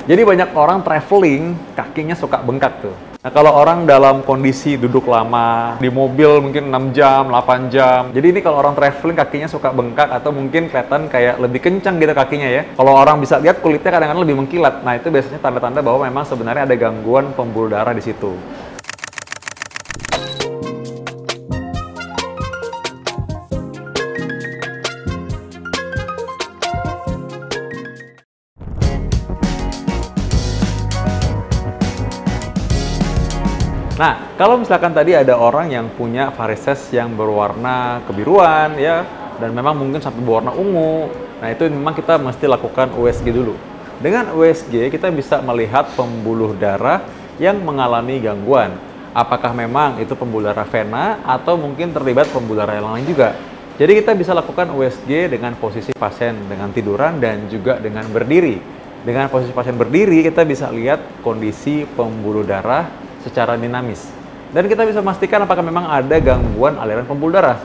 Jadi banyak orang traveling, kakinya suka bengkak tuh. Nah, kalau orang dalam kondisi duduk lama, di mobil mungkin 6 jam, 8 jam. Jadi ini kalau orang traveling kakinya suka bengkak atau mungkin kelihatan kayak lebih kencang gitu kakinya ya. Kalau orang bisa lihat kulitnya kadang-kadang lebih mengkilat. Nah, itu biasanya tanda-tanda bahwa memang sebenarnya ada gangguan pembuluh darah di situ. Nah, kalau misalkan tadi ada orang yang punya varises yang berwarna kebiruan ya, dan memang mungkin sampai berwarna ungu, nah itu memang kita mesti lakukan USG dulu. Dengan USG kita bisa melihat pembuluh darah yang mengalami gangguan. Apakah memang itu pembuluh darah vena atau mungkin terlibat pembuluh darah yang lain juga. Jadi kita bisa lakukan USG dengan posisi pasien dengan tiduran dan juga dengan berdiri. Dengan posisi pasien berdiri kita bisa lihat kondisi pembuluh darah secara dinamis. Dan kita bisa memastikan apakah memang ada gangguan aliran pembuluh darah.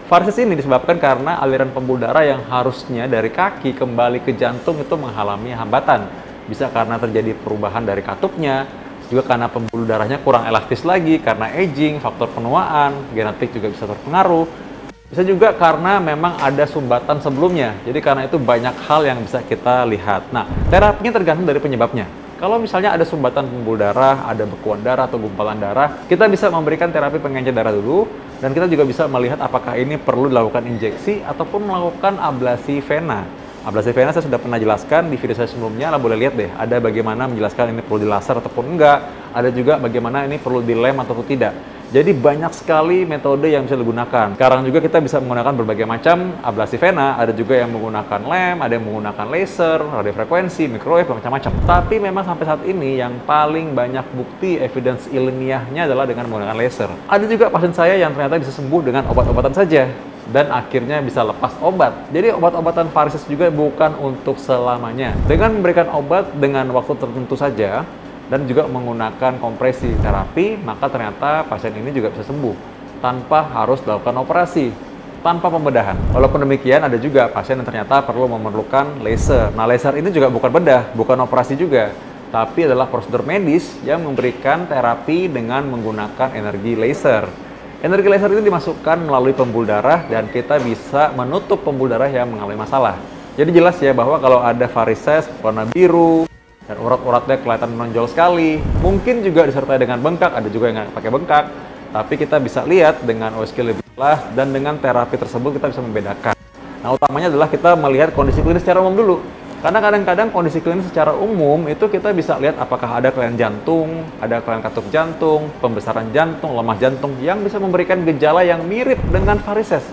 Varises ini disebabkan karena aliran pembuluh darah yang harusnya dari kaki kembali ke jantung itu mengalami hambatan. Bisa karena terjadi perubahan dari katupnya, juga karena pembuluh darahnya kurang elastis lagi, karena aging, faktor penuaan, genetik juga bisa terpengaruh. Bisa juga karena memang ada sumbatan sebelumnya. Jadi karena itu banyak hal yang bisa kita lihat. Nah, terapinya tergantung dari penyebabnya. Kalau misalnya ada sumbatan pembuluh darah, ada bekuan darah atau gumpalan darah, kita bisa memberikan terapi pengencer darah dulu, dan kita juga bisa melihat apakah ini perlu dilakukan injeksi ataupun melakukan ablasi vena. Ablasi vena saya sudah pernah jelaskan di video saya sebelumnya, lah boleh lihat deh, ada bagaimana menjelaskan ini perlu di laser ataupun enggak, ada juga bagaimana ini perlu di lem ataupun tidak. Jadi banyak sekali metode yang bisa digunakan. Sekarang juga kita bisa menggunakan berbagai macam ablasi vena, ada juga yang menggunakan lem, ada yang menggunakan laser, radiofrekuensi, microwave, macam-macam. Tapi memang sampai saat ini yang paling banyak bukti evidence ilmiahnya adalah dengan menggunakan laser. Ada juga pasien saya yang ternyata bisa sembuh dengan obat-obatan saja dan akhirnya bisa lepas obat. Jadi obat-obatan varises juga bukan untuk selamanya. Dengan memberikan obat dengan waktu tertentu saja, dan juga menggunakan kompresi terapi, maka ternyata pasien ini juga bisa sembuh tanpa harus dilakukan operasi, tanpa pembedahan. Walaupun demikian, ada juga pasien yang ternyata perlu memerlukan laser. Nah, laser ini juga bukan bedah, bukan operasi juga, tapi adalah prosedur medis yang memberikan terapi dengan menggunakan energi laser. Energi laser itu dimasukkan melalui pembuluh darah dan kita bisa menutup pembuluh darah yang mengalami masalah. Jadi jelas ya bahwa kalau ada varises warna biru, dan urat-uratnya kelihatan menonjol sekali. Mungkin juga disertai dengan bengkak, ada juga yang nggak pakai bengkak. Tapi kita bisa lihat dengan USG lebih jelas dan dengan terapi tersebut kita bisa membedakan. Nah, utamanya adalah kita melihat kondisi klinis secara umum dulu. Karena kadang-kadang kondisi klinis secara umum itu kita bisa lihat apakah ada kelainan jantung, ada kelainan katup jantung, pembesaran jantung, lemah jantung yang bisa memberikan gejala yang mirip dengan varises.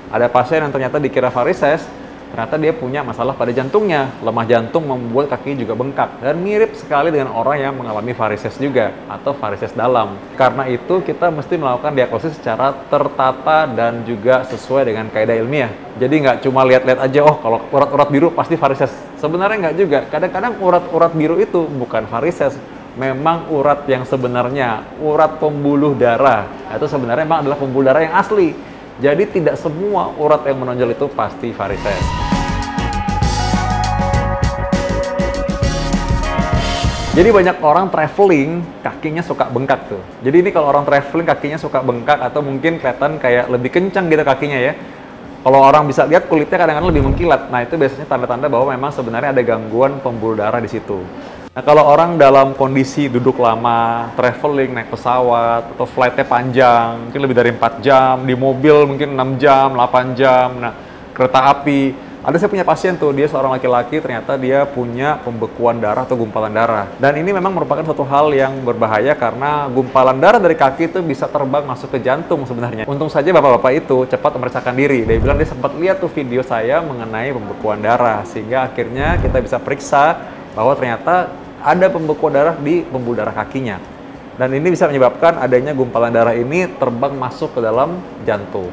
Ada pasien yang ternyata dikira varises, ternyata dia punya masalah pada jantungnya. Lemah jantung membuat kakinya juga bengkak. Dan mirip sekali dengan orang yang mengalami varises juga, atau varises dalam. Karena itu kita mesti melakukan diagnosis secara tertata dan juga sesuai dengan kaidah ilmiah. Jadi nggak cuma lihat-lihat aja, oh kalau urat-urat biru pasti varises. Sebenarnya nggak juga. Kadang-kadang urat-urat biru itu bukan varises. Memang urat yang sebenarnya, urat pembuluh darah. Itu sebenarnya memang adalah pembuluh darah yang asli. Jadi tidak semua urat yang menonjol itu pasti varises. Jadi banyak orang traveling, kakinya suka bengkak tuh. Jadi ini kalau orang traveling kakinya suka bengkak atau mungkin kelihatan kayak lebih kencang gitu kakinya ya. Kalau orang bisa lihat kulitnya kadang-kadang lebih mengkilat. Nah, itu biasanya tanda-tanda bahwa memang sebenarnya ada gangguan pembuluh darah di situ. Nah, kalau orang dalam kondisi duduk lama, traveling, naik pesawat, atau flightnya panjang, mungkin lebih dari 4 jam, di mobil mungkin 6 jam, 8 jam, nah, kereta api. Ada saya punya pasien tuh, dia seorang laki-laki, ternyata dia punya pembekuan darah atau gumpalan darah. Dan ini memang merupakan suatu hal yang berbahaya karena gumpalan darah dari kaki itu bisa terbang masuk ke jantung sebenarnya. Untung saja bapak-bapak itu cepat memeriksakan diri. Dia bilang dia sempat lihat tuh video saya mengenai pembekuan darah, sehingga akhirnya kita bisa periksa bahwa ternyata ada pembekuan darah di pembuluh darah kakinya. Dan ini bisa menyebabkan adanya gumpalan darah ini terbang masuk ke dalam jantung.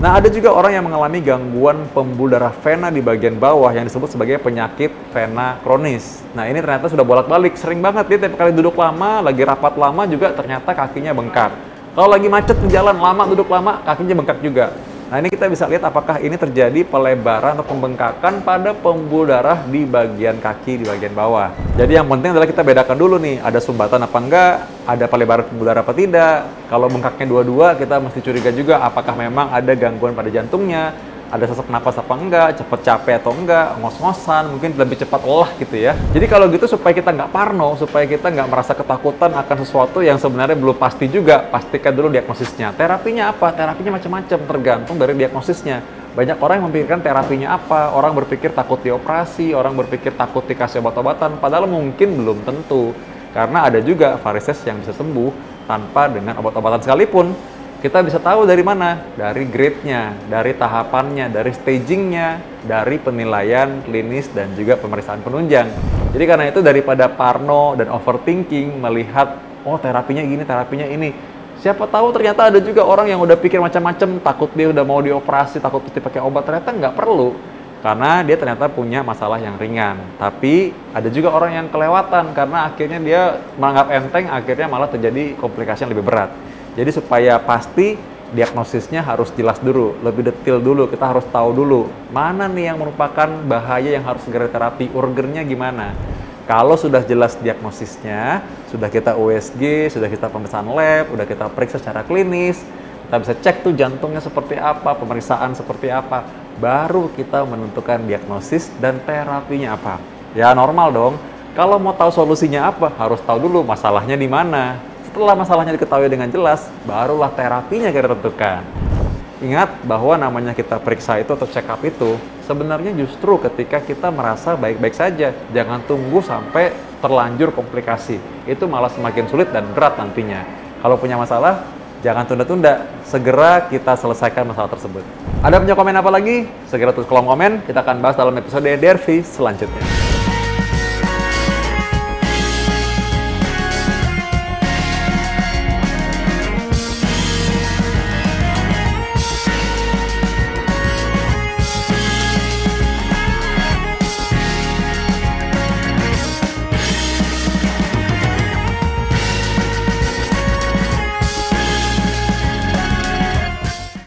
Nah, ada juga orang yang mengalami gangguan pembuluh darah vena di bagian bawah yang disebut sebagai penyakit vena kronis. Nah, ini ternyata sudah bolak-balik, sering banget dia tiap kali duduk lama, lagi rapat lama juga ternyata kakinya bengkak. Kalau lagi macet di jalan lama, duduk lama, kakinya bengkak juga. Nah, ini kita bisa lihat apakah ini terjadi pelebaran atau pembengkakan pada pembuluh darah di bagian kaki, di bagian bawah. Jadi yang penting adalah kita bedakan dulu nih, ada sumbatan apa enggak, ada pelebaran pembuluh darah apa tidak. Kalau bengkaknya dua-dua, kita mesti curiga juga apakah memang ada gangguan pada jantungnya, ada sesak napas apa enggak, cepet capek atau enggak, ngos-ngosan, mungkin lebih cepat lelah gitu ya. Jadi kalau gitu supaya kita nggak parno, supaya kita nggak merasa ketakutan akan sesuatu yang sebenarnya belum pasti juga, pastikan dulu diagnosisnya. Terapinya apa? Terapinya macam-macam, tergantung dari diagnosisnya. Banyak orang yang memikirkan terapinya apa, orang berpikir takut dioperasi, orang berpikir takut dikasih obat-obatan, padahal mungkin belum tentu. Karena ada juga varises yang bisa sembuh tanpa dengan obat-obatan sekalipun. Kita bisa tahu dari mana? Dari grade-nya, dari tahapannya, dari staging-nya, dari penilaian klinis dan juga pemeriksaan penunjang. Jadi karena itu daripada parno dan overthinking melihat, oh terapinya gini, terapinya ini. Siapa tahu ternyata ada juga orang yang udah pikir macam-macam, takut dia udah mau dioperasi, takut mesti pakai obat, ternyata nggak perlu. Karena dia ternyata punya masalah yang ringan. Tapi ada juga orang yang kelewatan karena akhirnya dia menganggap enteng, akhirnya malah terjadi komplikasi yang lebih berat. Jadi supaya pasti diagnosisnya harus jelas dulu, lebih detail dulu, kita harus tahu dulu mana nih yang merupakan bahaya yang harus segera terapi, urgennya gimana. Kalau sudah jelas diagnosisnya, sudah kita USG, sudah kita pemeriksaan lab, sudah kita periksa secara klinis, kita bisa cek tuh jantungnya seperti apa, pemeriksaan seperti apa, baru kita menentukan diagnosis dan terapinya apa. Ya normal dong, kalau mau tahu solusinya apa, harus tahu dulu masalahnya di mana. Setelah masalahnya diketahui dengan jelas, barulah terapinya kita tentukan. Ingat bahwa namanya kita periksa itu atau check up itu, sebenarnya justru ketika kita merasa baik-baik saja. Jangan tunggu sampai terlanjur komplikasi. Itu malah semakin sulit dan berat nantinya. Kalau punya masalah, jangan tunda-tunda. Segera kita selesaikan masalah tersebut. Ada punya komen apa lagi? Segera tulis kolom komen, kita akan bahas dalam episode Dervi selanjutnya.